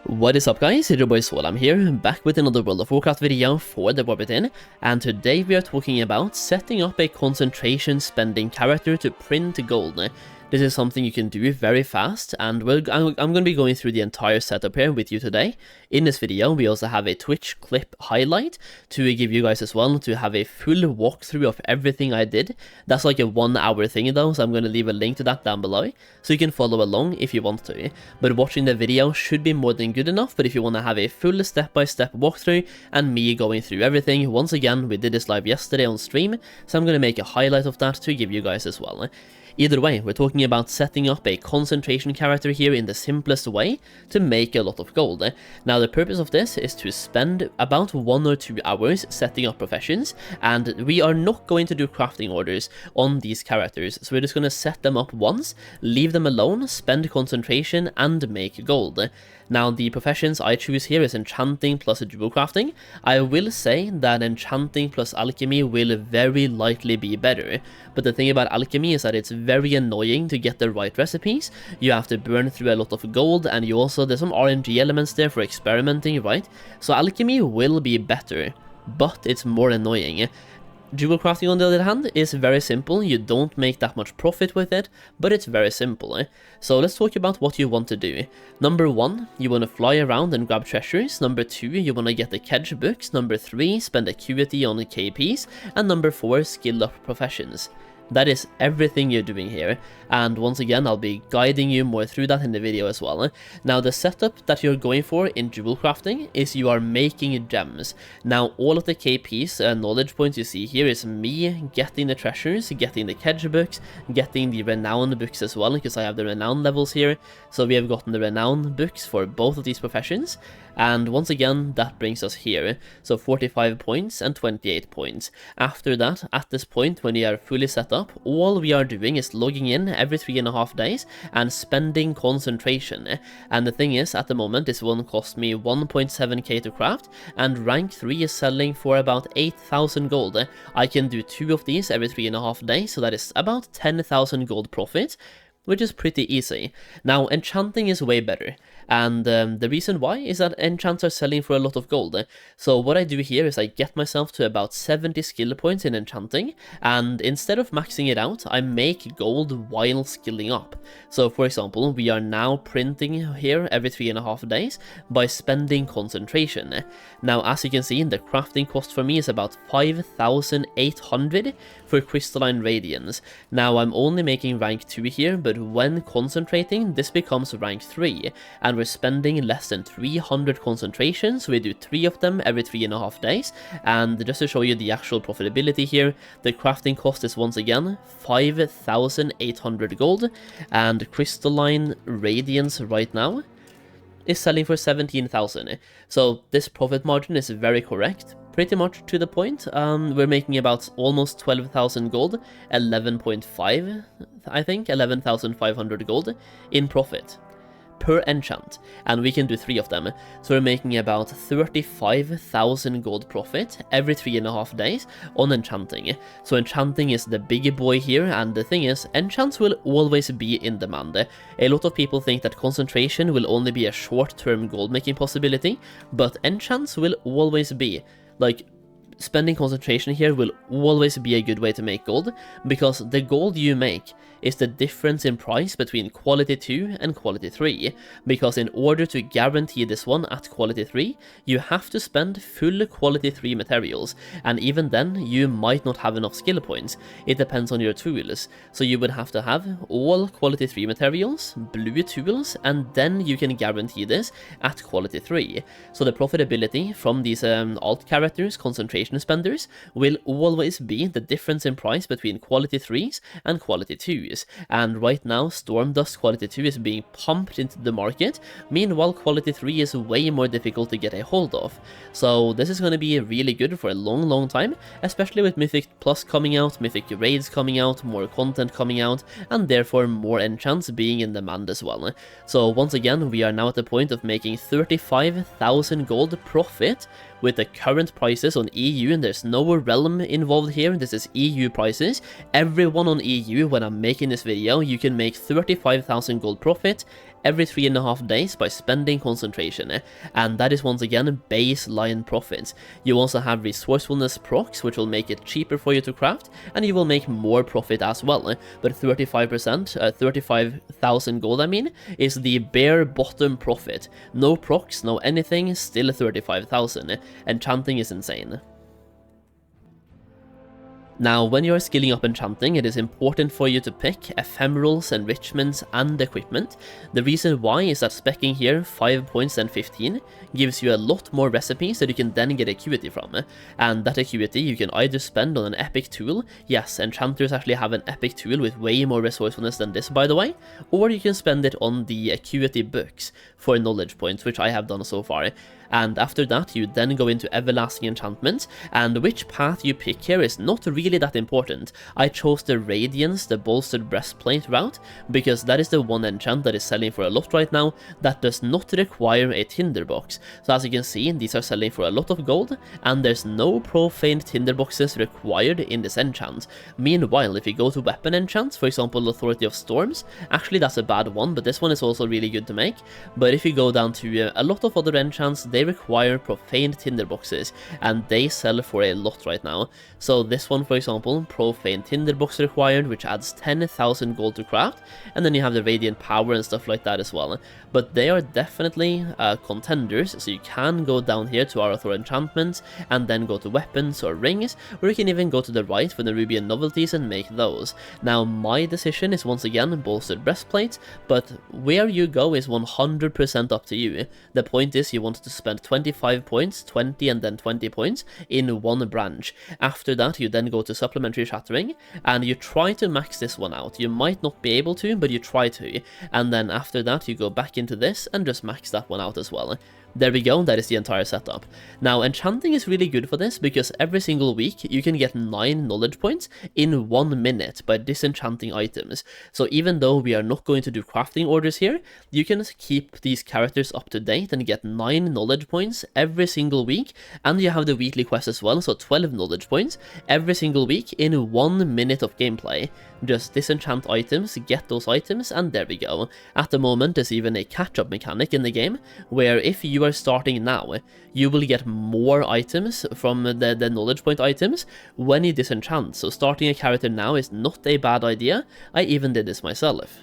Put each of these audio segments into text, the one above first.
What is up guys, it's your boy Solheim here, back with another World of Warcraft video for the War Within, and today we are talking about setting up a concentration spending character to print gold. This is something you can do very fast, and I'm going to be going through the entire setup here with you today. In this video, we also have a Twitch clip highlight to give you guys as well, to have a full walkthrough of everything I did. That's like a 1 hour thing though, so I'm going to leave a link to that down below, so you can follow along if you want to. But watching the video should be more than good enough, but if you want to have a full step-by-step walkthrough, and me going through everything, once again, we did this live yesterday on stream, so I'm going to make a highlight of that to give you guys as well. Either way, we're talking about setting up a concentration character here in the simplest way to make a lot of gold. Now the purpose of this is to spend about 1 or 2 hours setting up professions, and we are not going to do crafting orders on these characters, so we're just going to set them up once, leave them alone, spend concentration, and make gold. Now the professions I choose here is enchanting plus dual crafting. I will say that enchanting plus alchemy will very likely be better, but the thing about alchemy is that it's very annoying to get the right recipes. You have to burn through a lot of gold, and you also, there's some RNG elements there for experimenting, right? So alchemy will be better, but it's more annoying. Dual crafting, on the other hand, is very simple. You don't make that much profit with it, but it's very simple. So let's talk about what you want to do. Number 1, you want to fly around and grab treasures. Number 2, you want to get the Kedge books. Number 3, spend acuity on the KPs. And number 4, skill up professions. That is everything you're doing here, and once again I'll be guiding you more through that in the video as well. Now the setup that you're going for in dual crafting is you are making gems. Now all of the KPs and knowledge points you see here is me getting the treasures, getting the Kedge books, getting the renown books as well, because I have the renown levels here. So we have gotten the renown books for both of these professions, and once again that brings us here. So 45 points and 28 points. After that, at this point when you are fully set up, all we are doing is logging in every 3.5 days and spending concentration. And the thing is, at the moment this one cost me 1.7k to craft, and rank 3 is selling for about 8,000 gold. I can do 2 of these every 3.5 days, so that is about 10,000 gold profit, which is pretty easy. Now enchanting is way better, and the reason why is that enchants are selling for a lot of gold. So what I do here is I get myself to about 70 skill points in enchanting, and instead of maxing it out, I make gold while skilling up. So for example, we are now printing here every 3.5 days by spending concentration. Now as you can see, the crafting cost for me is about 5,800 for crystalline radiance. Now I'm only making rank 2 here, but when concentrating this becomes rank 3, and we're spending less than 300 concentration, so we do 3 of them every 3.5 days. And just to show you the actual profitability here, the crafting cost is once again 5,800 gold, and crystalline radiance right now is selling for 17,000. So this profit margin is very correct, pretty much to the point. We're making about almost 12,000 gold, 11.5, I think, 11,500 gold in profit per enchant, and we can do 3 of them, so we're making about 35,000 gold profit every 3.5 days on enchanting. So enchanting is the big boy here, and the thing is, enchants will always be in demand. A lot of people think that concentration will only be a short-term gold making possibility, but enchants will always be, like, spending concentration here will always be a good way to make gold, because the gold you make is the difference in price between quality 2 and quality 3, because in order to guarantee this one at quality 3, you have to spend full quality 3 materials, and even then you might not have enough skill points. It depends on your tools, so you would have to have all quality 3 materials, blue tools, and then you can guarantee this at quality 3. So the profitability from these alt characters, concentration spenders, will always be the difference in price between quality 3s and quality 2s. And right now Stormdust quality 2 is being pumped into the market, meanwhile quality 3 is way more difficult to get a hold of. So this is going to be really good for a long time, especially with Mythic Plus coming out, Mythic Raids coming out, more content coming out, and therefore more enchants being in demand as well. So once again, we are now at the point of making 35,000 gold profit with the current prices on EU, and there's no realm involved here. This is EU prices. Everyone on EU, when I'm making this video, you can make 35,000 gold profit every 3.5 days by spending concentration, and that is once again baseline profits. You also have resourcefulness procs, which will make it cheaper for you to craft, and you will make more profit as well, but 35%, 35,000 gold I mean, is the bare bottom profit. No procs, no anything, still 35,000. Enchanting is insane. Now, when you are skilling up enchanting, it is important for you to pick ephemerals, enrichments, and equipment. The reason why is that specking here 5 points and 15 gives you a lot more recipes that you can then get acuity from, and that acuity you can either spend on an epic tool. Yes, enchanters actually have an epic tool with way more resourcefulness than this, by the way, or you can spend it on the acuity books for knowledge points, which I have done so far. And after that, you then go into everlasting enchantments, and which path you pick here is not really that important. I chose the Radiance, the bolstered breastplate route, because that is the one enchant that is selling for a lot right now that does not require a tinderbox. So as you can see, these are selling for a lot of gold, and there's no profane tinderboxes required in this enchant. Meanwhile, if you go to weapon enchants, for example Authority of Storms, actually that's a bad one, but this one is also really good to make. But if you go down to a lot of other enchants, they require profane tinderboxes, and they sell for a lot right now. So this one, for example, profane tinderbox required, which adds 10,000 gold to craft, and then you have the radiant power and stuff like that as well. But they are definitely contenders, so you can go down here to Arathor enchantments and then go to weapons or rings, or you can even go to the right for the Rubian novelties and make those. Now my decision is once again bolstered breastplates, but where you go is 100% up to you. The point is you want to spend 25 points, 20 and then 20 points in one branch. After that you then go to supplementary shattering and you try to max this one out. You might not be able to, but you try to, and then after that you go back into this and just max that one out as well. There we go, that is the entire setup. Now enchanting is really good for this because every single week you can get 9 knowledge points in 1 minute by disenchanting items. So even though we are not going to do crafting orders here, you can keep these characters up to date and get 9 knowledge points every single week, and you have the weekly quest as well, so 12 knowledge points every single week in 1 minute of gameplay. Just disenchant items, get those items, and there we go. At the moment there's even a catch-up mechanic in the game, where if you are starting now, you will get more items from the knowledge point items when you disenchant. So starting a character now is not a bad idea. I even did this myself.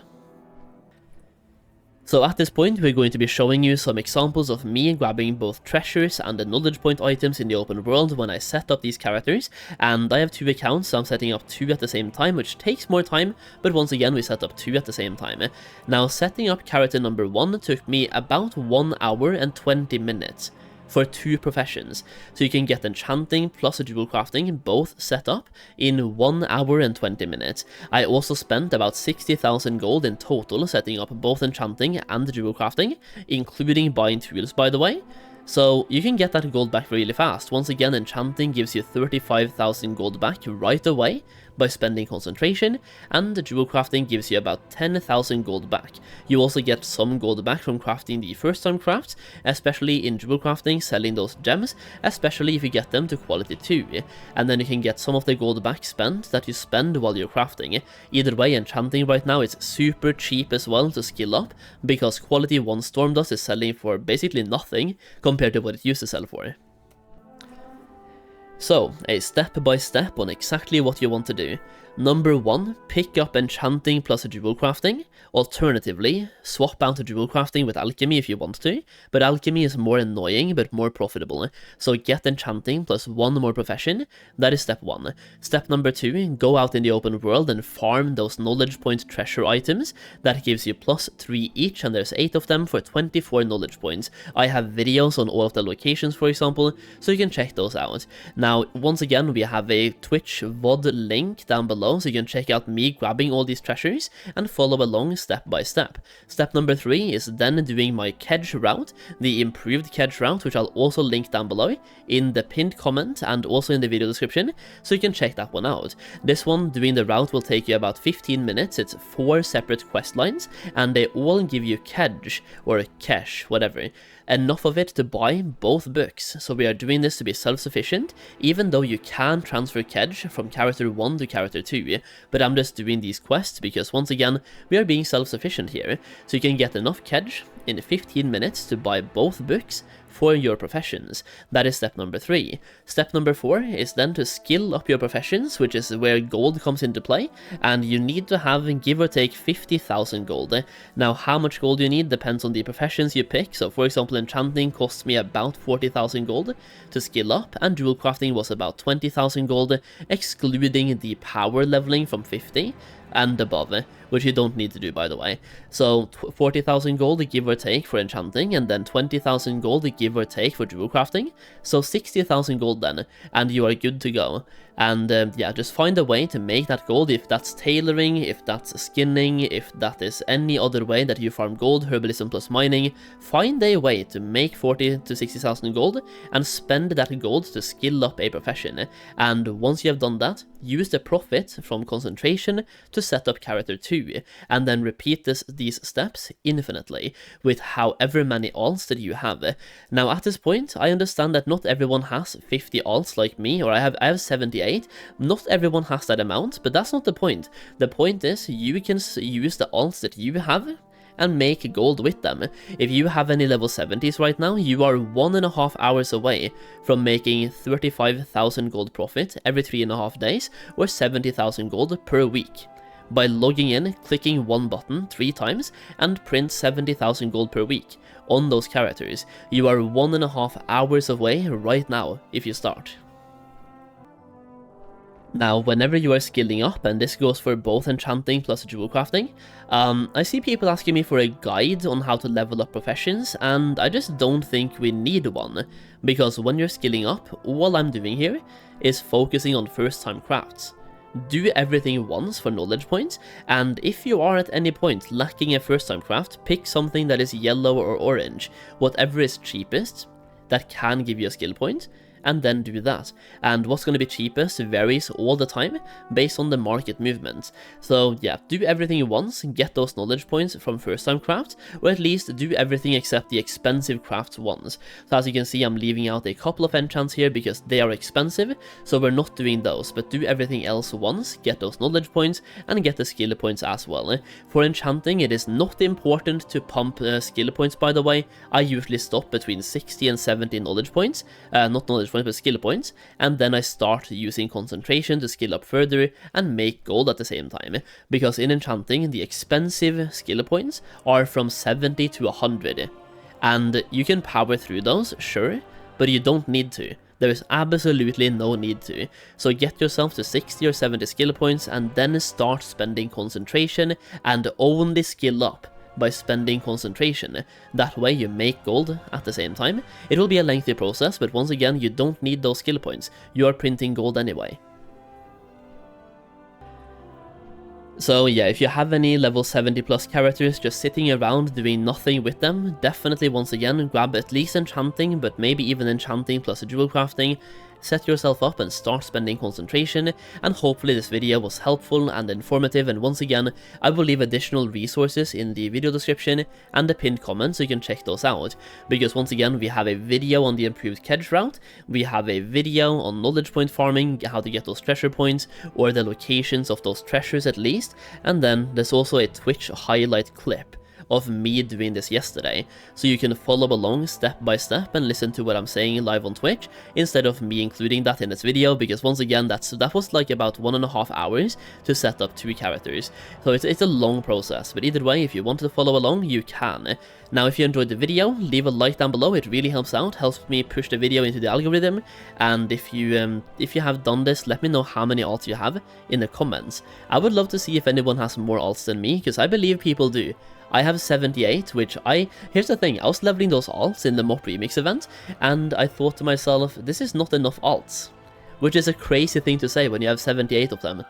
So at this point we're going to be showing you some examples of me grabbing both treasures and the knowledge point items in the open world when I set up these characters, and I have 2 accounts, so I'm setting up 2 at the same time, which takes more time, but once again we set up 2 at the same time. Now setting up character number 1 took me about 1 hour and 20 minutes. For 2 professions, so you can get enchanting plus dual crafting both set up in 1 hour and 20 minutes. I also spent about 60,000 gold in total setting up both enchanting and dual crafting, including buying tools, by the way. So you can get that gold back really fast. Once again, enchanting gives you 35,000 gold back right away by spending concentration, and the dual crafting gives you about 10,000 gold back. You also get some gold back from crafting the first time crafts, especially in dual crafting, selling those gems, especially if you get them to quality 2, and then you can get some of the gold back spent that you spend while you're crafting. Either way, enchanting right now is super cheap as well to skill up, because quality 1 storm dust is selling for basically nothing compared to what it used to sell for. So, a step-by-step on exactly what you want to do. Number 1, pick up enchanting plus dual crafting. Alternatively, swap out dual crafting with alchemy if you want to, but alchemy is more annoying but more profitable. So get enchanting plus 1 more profession. That is step 1. Step number 2, go out in the open world and farm those knowledge point treasure items. That gives you plus 3 each, and there's 8 of them for 24 knowledge points. I have videos on all of the locations, for example, so you can check those out. Now, once again, we have a Twitch VOD link down below, so you can check out me grabbing all these treasures and follow along step by step. Step number 3 is then doing my Kedge route, the improved Kedge route, which I'll also link down below in the pinned comment and also in the video description, so you can check that one out. This one, doing the route, will take you about 15 minutes. It's 4 separate quest lines, and they all give you Kedge, or Kesh, whatever. Enough of it to buy both books, so we are doing this to be self-sufficient, even though you can transfer Kedge from character 1 to character too, but I'm just doing these quests because once again, we are being self-sufficient here, so you can get enough kedge in 15 minutes to buy both books for your professions. That is step number 3. Step number 4 is then to skill up your professions, which is where gold comes into play, and you need to have, give or take, 50,000 gold. Now, how much gold you need depends on the professions you pick, so for example, enchanting costs me about 40,000 gold to skill up, and jewel crafting was about 20,000 gold, excluding the power leveling from 50 and above, which you don't need to do, by the way. So 40,000 gold, give or take, for enchanting, and then 20,000 gold, give or take, for jewel crafting. So 60,000 gold then, and you are good to go. And yeah, just find a way to make that gold, if that's tailoring, if that's skinning, if that is any other way that you farm gold, herbalism plus mining. Find a way to make 40 to 60,000 gold and spend that gold to skill up a profession. And once you have done that, use the profit from concentration to set up character 2, and then repeat these steps infinitely with however many alts that you have. Now at this point, I understand that not everyone has 50 alts like me, or I have 78. Not everyone has that amount, but that's not the point. The point is you can use the alts that you have and make gold with them. If you have any level 70s right now, you are 1.5 hours away from making 35,000 gold profit every 3.5 days, or 70,000 gold per week. By logging in, clicking one button 3 times, and print 70,000 gold per week on those characters. You are 1.5 hours away right now if you start. Now, whenever you are skilling up, and this goes for both enchanting plus jewel crafting, I see people asking me for a guide on how to level up professions, and I just don't think we need one, because when you're skilling up, all I'm doing here is focusing on first time crafts. Do everything once for knowledge points, and if you are at any point lacking a first time craft, pick something that is yellow or orange, whatever is cheapest that can give you a skill point, and then do that. And what's going to be cheapest varies all the time based on the market movement. So yeah, do everything once, get those knowledge points from first time crafts, or at least do everything except the expensive crafts once. So as you can see, I'm leaving out a couple of enchants here because they are expensive, so we're not doing those, but do everything else once, get those knowledge points, and get the skill points as well. For enchanting, it is not important to pump skill points, by the way. I usually stop between 60 and 70 knowledge points, not knowledge points, but skill points, and then I start using concentration to skill up further and make gold at the same time, because in enchanting the expensive skill points are from 70 to 100, and you can power through those, sure, but you don't need to. There is absolutely no need to. So get yourself to 60 or 70 skill points and then start spending concentration, and only skill up by spending concentration. That way you make gold at the same time. It will be a lengthy process, but once again, you don't need those skill points. You are printing gold anyway. So yeah, if you have any level 70 plus characters just sitting around doing nothing with them, definitely once again grab at least enchanting, but maybe even enchanting plus jewel crafting. Set yourself up and start spending concentration, and hopefully this video was helpful and informative, and once again, I will leave additional resources in the video description and the pinned comment so you can check those out, because once again, we have a video on the improved kedge route, we have a video on knowledge point farming, how to get those treasure points, or the locations of those treasures at least, and then there's also a Twitch highlight clip of me doing this yesterday, so you can follow along step by step and listen to what I'm saying live on Twitch, instead of me including that in this video, because once again, that was like about 1.5 hours to set up 2 characters, so it's a long process, but either way, if you want to follow along, you can. Now, if you enjoyed the video, leave a like down below, it really helps out, helps me push the video into the algorithm, and if you have done this, let me know how many alts you have in the comments. I would love to see if anyone has more alts than me, because I believe people do. I have 78, which here's the thing, I was leveling those alts in the Mop Remix event, and I thought to myself, this is not enough alts. Which is a crazy thing to say when you have 78 of them.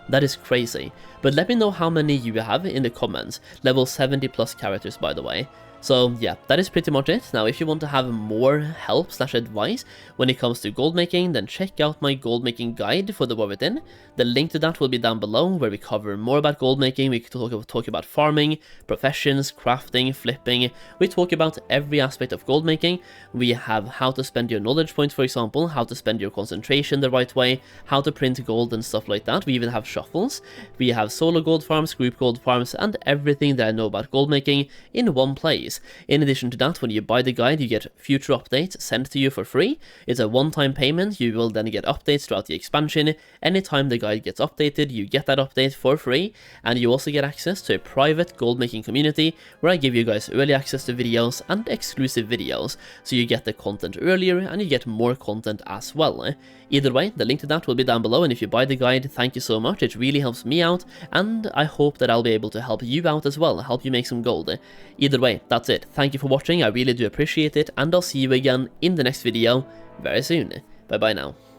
That is crazy. But let me know how many you have in the comments. Level 70 plus characters, by the way. So yeah, that is pretty much it. Now, if you want to have more help / advice when it comes to gold making, then check out my gold making guide for the War Within. The link to that will be down below, where we cover more about gold making. We talk about farming, professions, crafting, flipping. We talk about every aspect of gold making. We have how to spend your knowledge points, for example, how to spend your concentration the right way, how to print gold and stuff like that. We even have shuffles. We have solo gold farms, group gold farms, and everything that I know about gold making in one place. In addition to that, when you buy the guide, you get future updates sent to you for free. It's a one-time payment. You will then get updates throughout the expansion. Anytime the guide gets updated, you get that update for free, and you also get access to a private gold making community where I give you guys early access to videos and exclusive videos, so you get the content earlier and you get more content as well. Either way, the link to that will be down below, and if you buy the guide, thank you so much. It really helps me out, and I hope that I'll be able to help you out as well, help you make some gold. Either way, that's it. Thank you for watching, I really do appreciate it, and I'll see you again in the next video very soon. Bye bye now.